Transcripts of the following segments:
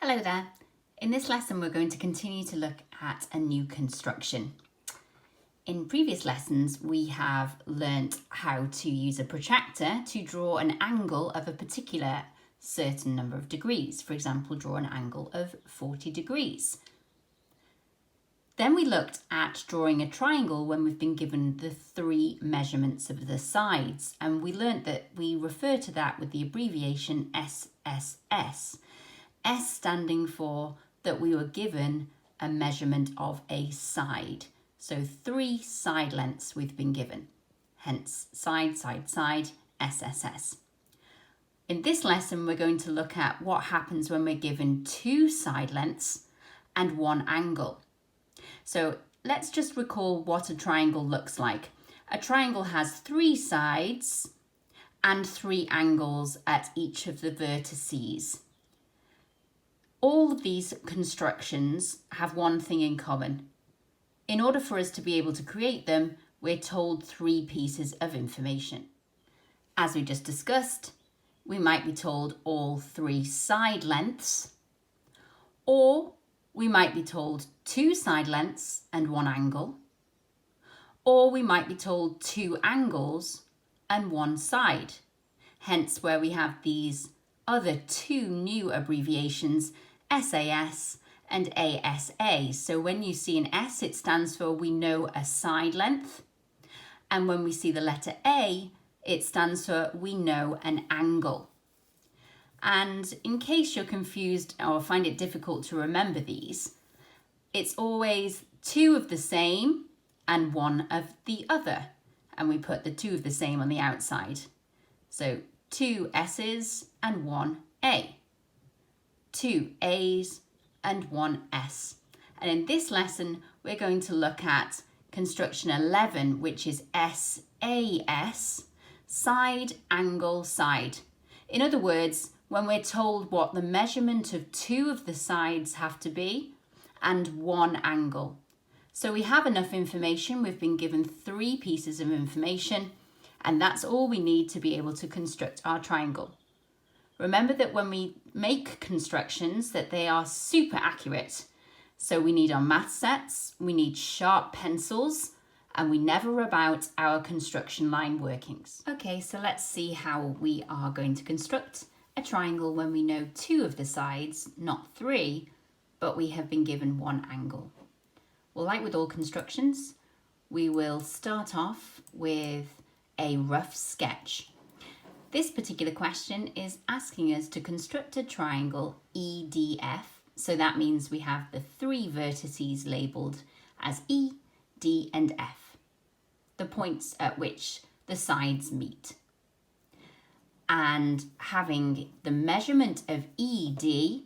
Hello there. In this lesson we're going to continue to look at a new construction. In previous lessons we have learnt how to use a protractor to draw an angle of a particular certain number of degrees. For example, draw an angle of 40 degrees. Then we looked at drawing a triangle when we've been given the three measurements of the sides, and we learnt that we refer to that with the abbreviation SSS. S standing for that we were given a measurement of a side. So 3 side lengths we've been given. Hence side, side, side, SSS. In this lesson, we're going to look at what happens when we're given 2 side lengths and 1 angle. So let's just recall what a triangle looks like. A triangle has 3 sides and 3 angles at each of the vertices. All of these constructions have one thing in common. In order for us to be able to create them, we're told 3 pieces of information. As we just discussed, we might be told all 3 side lengths, or we might be told 2 side lengths and 1 angle, or we might be told 2 angles and 1 side. Hence where we have these other 2 new abbreviations, SAS and ASA. So when you see an S, it stands for we know a side length. And when we see the letter A, it stands for we know an angle. And in case you're confused or find it difficult to remember these, it's always 2 of the same and 1 of the other. And we put the 2 of the same on the outside. So 2 S's and 1 A. 2 A's and 1 S. And in this lesson, we're going to look at construction 11, which is SAS, side, angle, side. In other words, when we're told what the measurement of 2 of the sides have to be and 1 angle. So we have enough information. We've been given 3 pieces of information, and that's all we need to be able to construct our triangle. Remember that when we make constructions that they are super accurate. So we need our math sets, we need sharp pencils, and we never rub out our construction line workings. Okay, so let's see how we are going to construct a triangle when we know 2 of the sides, not 3, but we have been given 1 angle. Well, like with all constructions, we will start off with a rough sketch. This particular question is asking us to construct a triangle EDF. So that means we have the 3 vertices labelled as E, D and F, the points at which the sides meet. And having the measurement of ED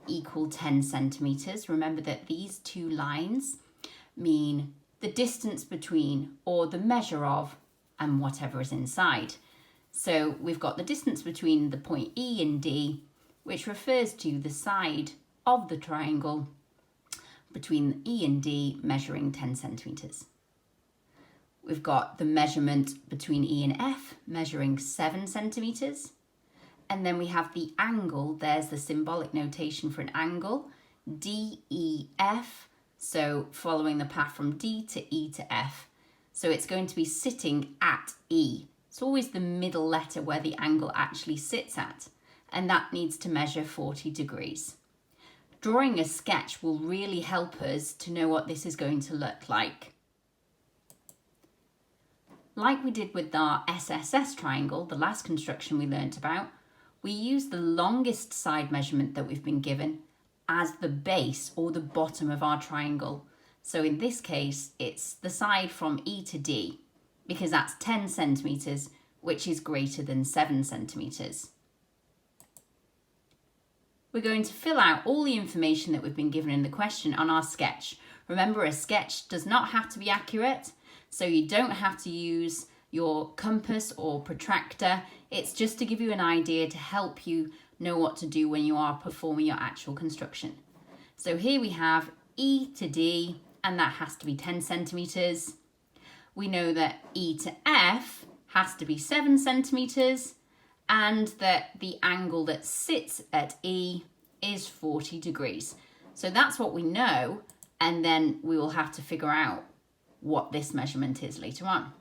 equal 10 centimetres, remember that these 2 lines mean the distance between or the measure of and whatever is inside. So we've got the distance between the point E and D, which refers to the side of the triangle between E and D measuring 10 centimetres. We've got the measurement between E and F measuring 7 centimetres. And then we have the angle, there's the symbolic notation for an angle, DEF, so following the path from D to E to F. So it's going to be sitting at E. It's always the middle letter where the angle actually sits at, and that needs to measure 40 degrees. Drawing a sketch will really help us to know what this is going to look like. Like we did with our SSS triangle, the last construction we learnt about, we use the longest side measurement that we've been given as the base or the bottom of our triangle. So in this case, it's the side from E to D, because that's 10 centimetres, which is greater than 7 centimetres. We're going to fill out all the information that we've been given in the question on our sketch. Remember, a sketch does not have to be accurate, so you don't have to use your compass or protractor. It's just to give you an idea to help you know what to do when you are performing your actual construction. So here we have E to D, and that has to be 10 centimetres. We know that E to F has to be 7 centimetres, and that the angle that sits at E is 40 degrees. So that's what we know, and then we will have to figure out what this measurement is later on.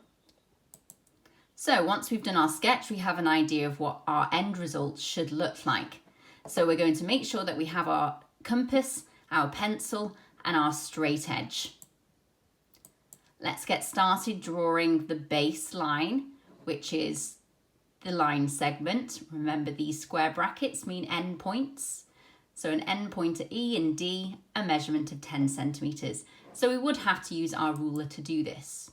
So once we've done our sketch, we have an idea of what our end result should look like. So we're going to make sure that we have our compass, our pencil, and our straight edge. Let's get started drawing the baseline, which is the line segment. Remember, these square brackets mean endpoints. So an endpoint at E and D, a measurement of 10 centimeters. So we would have to use our ruler to do this.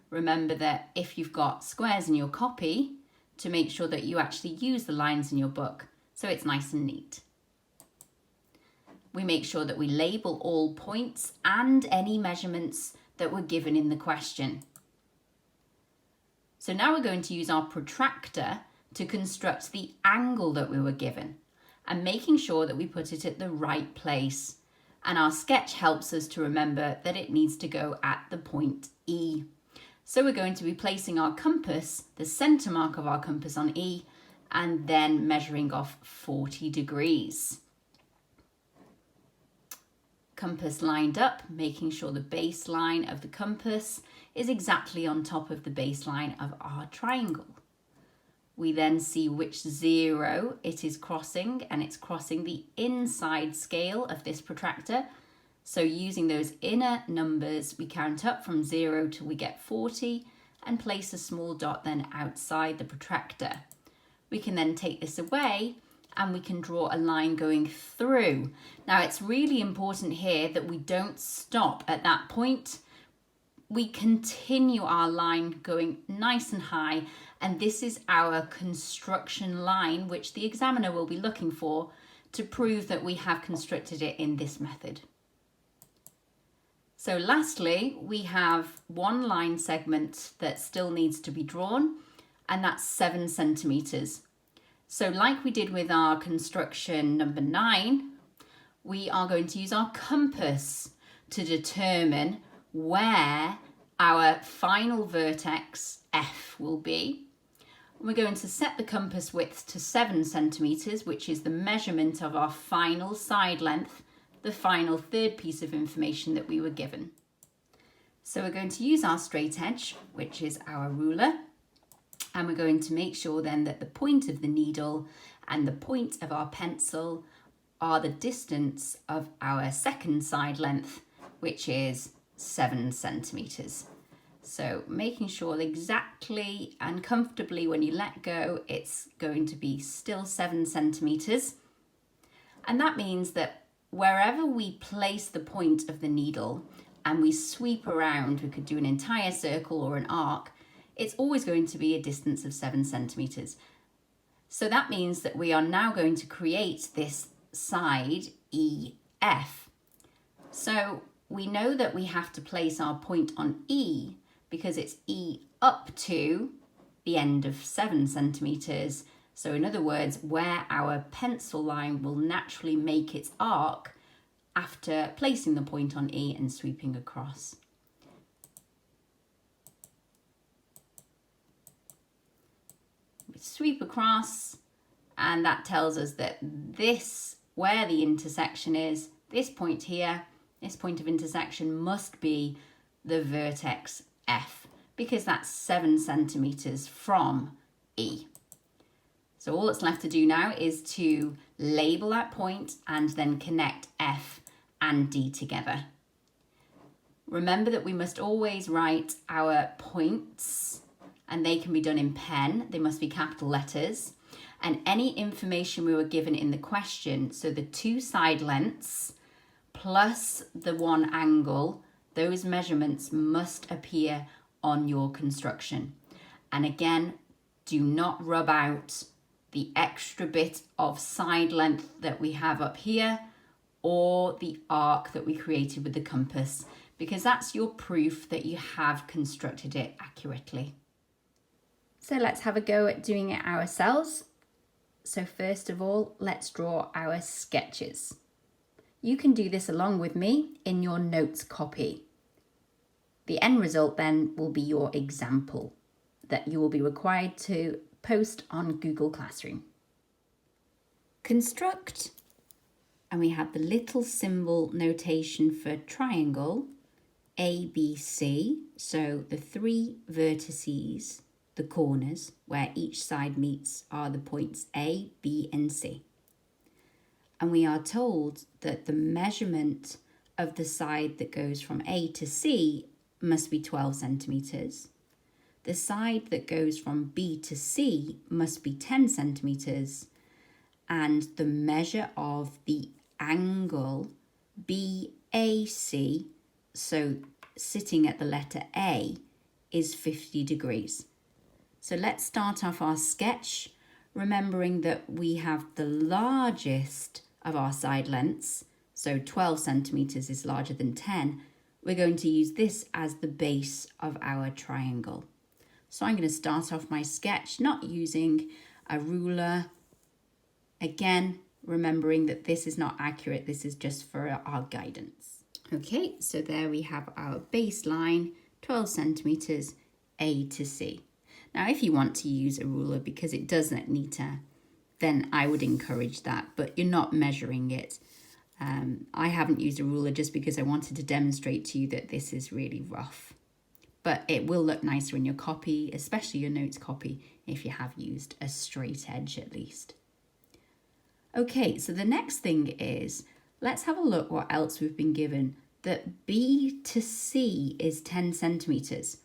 Remember that if you've got squares in your copy, to make sure that you actually use the lines in your book so it's nice and neat. We make sure that we label all points and any measurements that were given in the question. So now we're going to use our protractor to construct the angle that we were given and making sure that we put it at the right place. And our sketch helps us to remember that it needs to go at the point E. So we're going to be placing our compass, the center mark of our compass on E, and then measuring off 40 degrees. Compass lined up, making sure the baseline of the compass is exactly on top of the baseline of our triangle. We then see which 0 it is crossing, and it's crossing the inside scale of this protractor. So using those inner numbers, we count up from 0 till we get 40 and place a small dot then outside the protractor. We can then take this away and we can draw a line going through. Now it's really important here that we don't stop at that point. We continue our line going nice and high, and this is our construction line, which the examiner will be looking for to prove that we have constructed it in this method. So lastly, we have one line segment that still needs to be drawn, and that's 7 centimeters. So like we did with our construction number 9, we are going to use our compass to determine where our final vertex F will be. We're going to set the compass width to 7 centimeters, which is the measurement of our final side length, the final third piece of information that we were given. So we're going to use our straight edge, which is our ruler, and we're going to make sure then that the point of the needle and the point of our pencil are the distance of our second side length, which is 7 centimeters. So making sure exactly and comfortably when you let go, it's going to be still 7 centimeters. And that means that wherever we place the point of the needle and we sweep around, we could do an entire circle or an arc, it's always going to be a distance of 7 centimeters. So that means that we are now going to create this side EF. So we know that we have to place our point on E because it's E up to the end of 7 centimeters. So in other words, where our pencil line will naturally make its arc after placing the point on E and sweeping across. We sweep across, and that tells us that this, where the intersection is, this point here, this point of intersection must be the vertex F, because that's 7 centimeters from E. So all that's left to do now is to label that point and then connect F and D together. Remember that we must always write our points, and they can be done in pen. They must be capital letters. And any information we were given in the question, so the 2 side lengths plus the 1 angle, those measurements must appear on your construction. And again, do not rub out the extra bit of side length that we have up here or the arc that we created with the compass, because that's your proof that you have constructed it accurately. So let's have a go at doing it ourselves. So first of all, let's draw our sketches. You can do this along with me in your notes copy. The end result then will be your example that you will be required to post on Google Classroom. Construct and we have the little symbol notation for triangle, ABC, so the 3 vertices, the corners, where each side meets are the points A, B, and C. And we are told that the measurement of the side that goes from A to C must be 12 centimetres. The side that goes from B to C must be 10 centimetres. And the measure of the angle BAC, so sitting at the letter A, is 50 degrees. So let's start off our sketch, remembering that we have the largest of our side lengths, so 12 centimetres is larger than 10. We're going to use this as the base of our triangle. So I'm going to start off my sketch not using a ruler. Again, remembering that this is not accurate, this is just for our guidance. Okay, so there we have our baseline, 12 centimetres, A to C. Now, if you want to use a ruler because it doesn't need to, then I would encourage that, but you're not measuring it. I haven't used a ruler just because I wanted to demonstrate to you that this is really rough. But it will look nicer in your copy, especially your notes copy, if you have used a straight edge at least. Okay, so the next thing is, let's have a look what else we've been given. That B to C is 10 centimetres.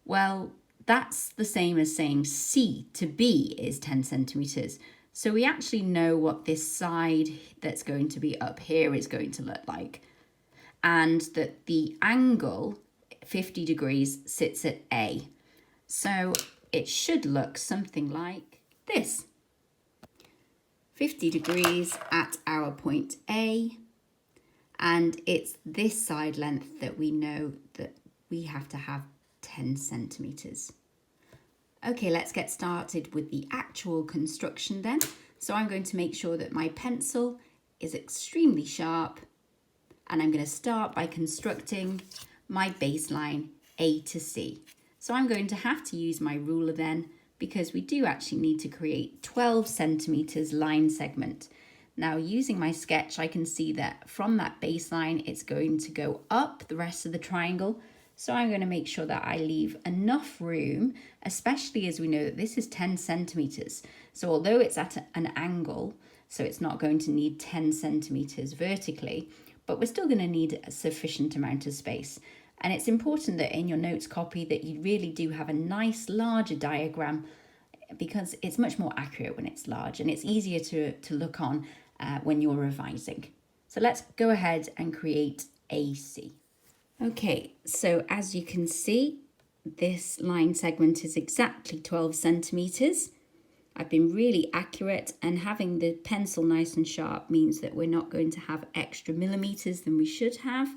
Well, that's the same as saying C to B is 10 centimetres. So we actually know what this side that's going to be up here is going to look like. And that the angle, 50 degrees, sits at A. So it should look something like this. 50 degrees at our point A. And it's this side length that we know that we have to have 10 centimetres. Okay, let's get started with the actual construction then. So I'm going to make sure that my pencil is extremely sharp, and I'm going to start by constructing my baseline A to C. So I'm going to have to use my ruler then, because we do actually need to create 12 centimetres line segment. Now, using my sketch, I can see that from that baseline, it's going to go up the rest of the triangle. So I'm going to make sure that I leave enough room, especially as we know that this is 10 centimetres. So although it's at an angle, so it's not going to need 10 centimetres vertically, but we're still going to need a sufficient amount of space. And it's important that in your notes copy that you really do have a nice larger diagram, because it's much more accurate when it's large and it's easier to look on when you're revising. So let's go ahead and create AC. Okay, so as you can see, this line segment is exactly 12 centimetres. I've been really accurate, and having the pencil nice and sharp means that we're not going to have extra millimetres than we should have.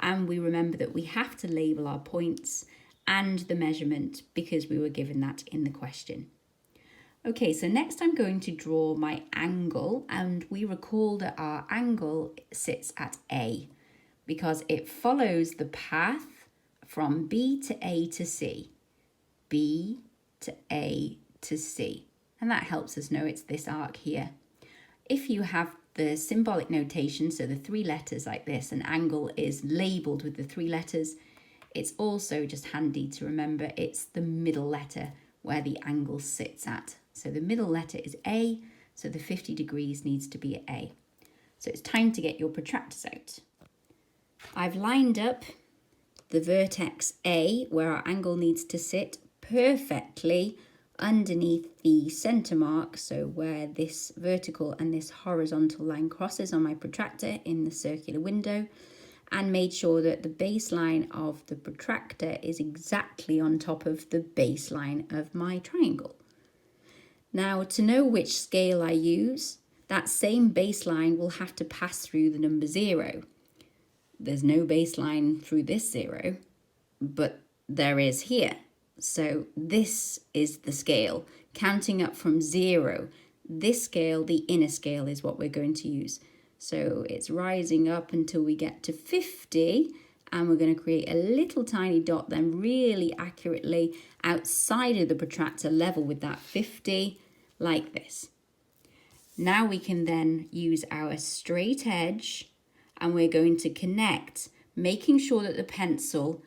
And we remember that we have to label our points and the measurement because we were given that in the question. Okay, so next I'm going to draw my angle, and we recall that our angle sits at A because it follows the path from B to A to C, B to A to C, and that helps us know it's this arc here. If you have the symbolic notation, so the 3 letters like this, an angle is labelled with the 3 letters, it's also just handy to remember it's the middle letter where the angle sits at. So the middle letter is A, so the 50 degrees needs to be at A. So it's time to get your protractors out. I've lined up the vertex A, where our angle needs to sit, perfectly underneath the centre mark, so where this vertical and this horizontal line crosses on my protractor in the circular window, and made sure that the baseline of the protractor is exactly on top of the baseline of my triangle. Now, to know which scale I use, that same baseline will have to pass through the number 0. There's no baseline through this 0, but there is here. So this is the scale, counting up from 0. This scale, the inner scale, is what we're going to use. So it's rising up until we get to 50, and we're going to create a little tiny dot then really accurately outside of the protractor level with that 50, like this. Now we can then use our straight edge and we're going to connect, making sure that the pencil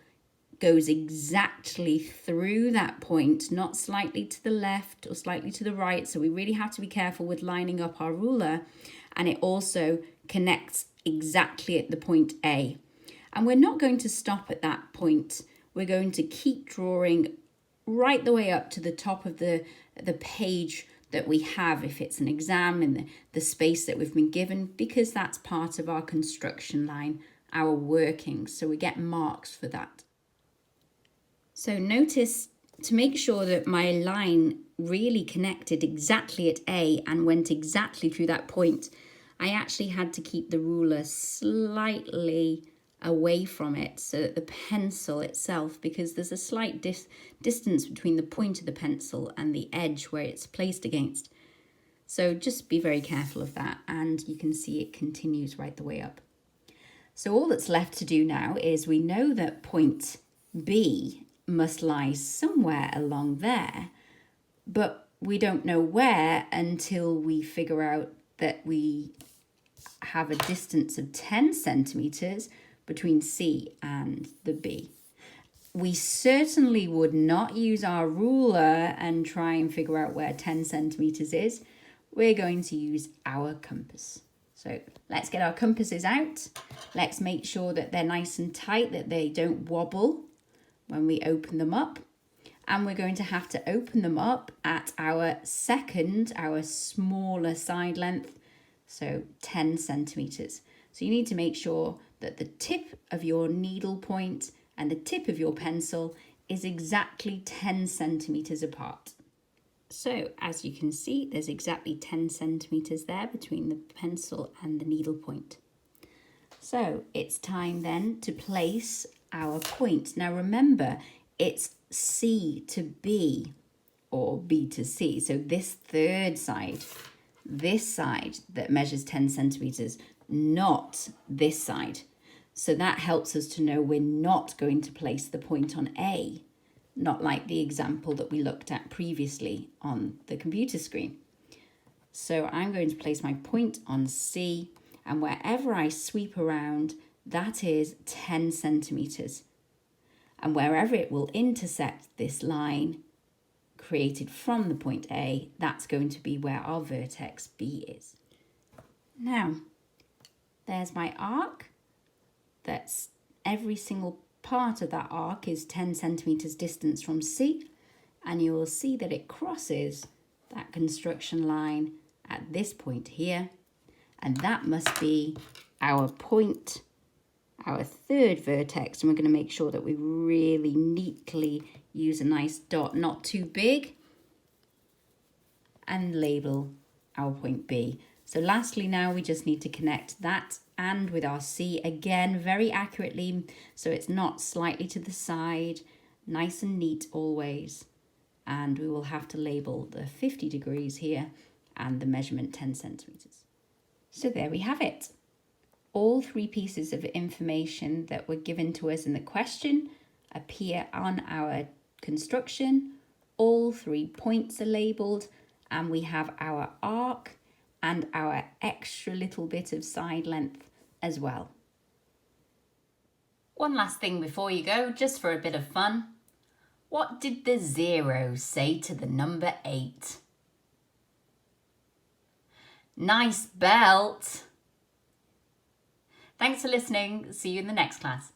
goes exactly through that point, not slightly to the left or slightly to the right. So we really have to be careful with lining up our ruler, and it also connects exactly at the point A. And we're not going to stop at that point. We're going to keep drawing right the way up to the top of the page that we have if it's an exam, in the space that we've been given, because that's part of our construction line, our workings. So we get marks for that. So notice, to make sure that my line really connected exactly at A and went exactly through that point, I actually had to keep the ruler slightly away from it so that the pencil itself, because there's a slight distance between the point of the pencil and the edge where it's placed against. So just be very careful of that, and you can see it continues right the way up. So all that's left to do now is, we know that point B must lie somewhere along there, but we don't know where until we figure out that we have a distance of 10 centimetres between C and the B. We certainly would not use our ruler and try and figure out where 10 centimetres is. We're going to use our compass. So let's get our compasses out. Let's make sure that they're nice and tight, that they don't wobble when we open them up. And we're going to have to open them up at our second, our smaller side length, so 10 centimetres. So you need to make sure that the tip of your needle point and the tip of your pencil is exactly 10 centimetres apart. So as you can see, there's exactly 10 centimetres there between the pencil and the needle point. So it's time then to place our point. Now remember, it's C to B or B to C. So this third side, this side that measures 10 centimetres, not this side. So that helps us to know we're not going to place the point on A, not like the example that we looked at previously on the computer screen. So I'm going to place my point on C, and wherever I sweep around, that is 10 centimetres. And wherever it will intersect this line created from the point A, that's going to be where our vertex B is. Now, there's my arc. That's every single part of that arc is 10 centimetres distance from C, and you will see that it crosses that construction line at this point here, and that must be our point, our third vertex, and we're going to make sure that we really neatly use a nice dot, not too big, and label our point B. So lastly, now we just need to connect that and with our C again very accurately, so it's not slightly to the side, nice and neat always. And we will have to label the 50 degrees here and the measurement 10 centimetres. So there we have it. All three pieces of information that were given to us in the question appear on our construction. All 3 points are labelled, and we have our arc and our extra little bit of side length as well. One last thing before you go, just for a bit of fun. What did the 0 say to the number 8? Nice belt! Thanks for listening. See you in the next class.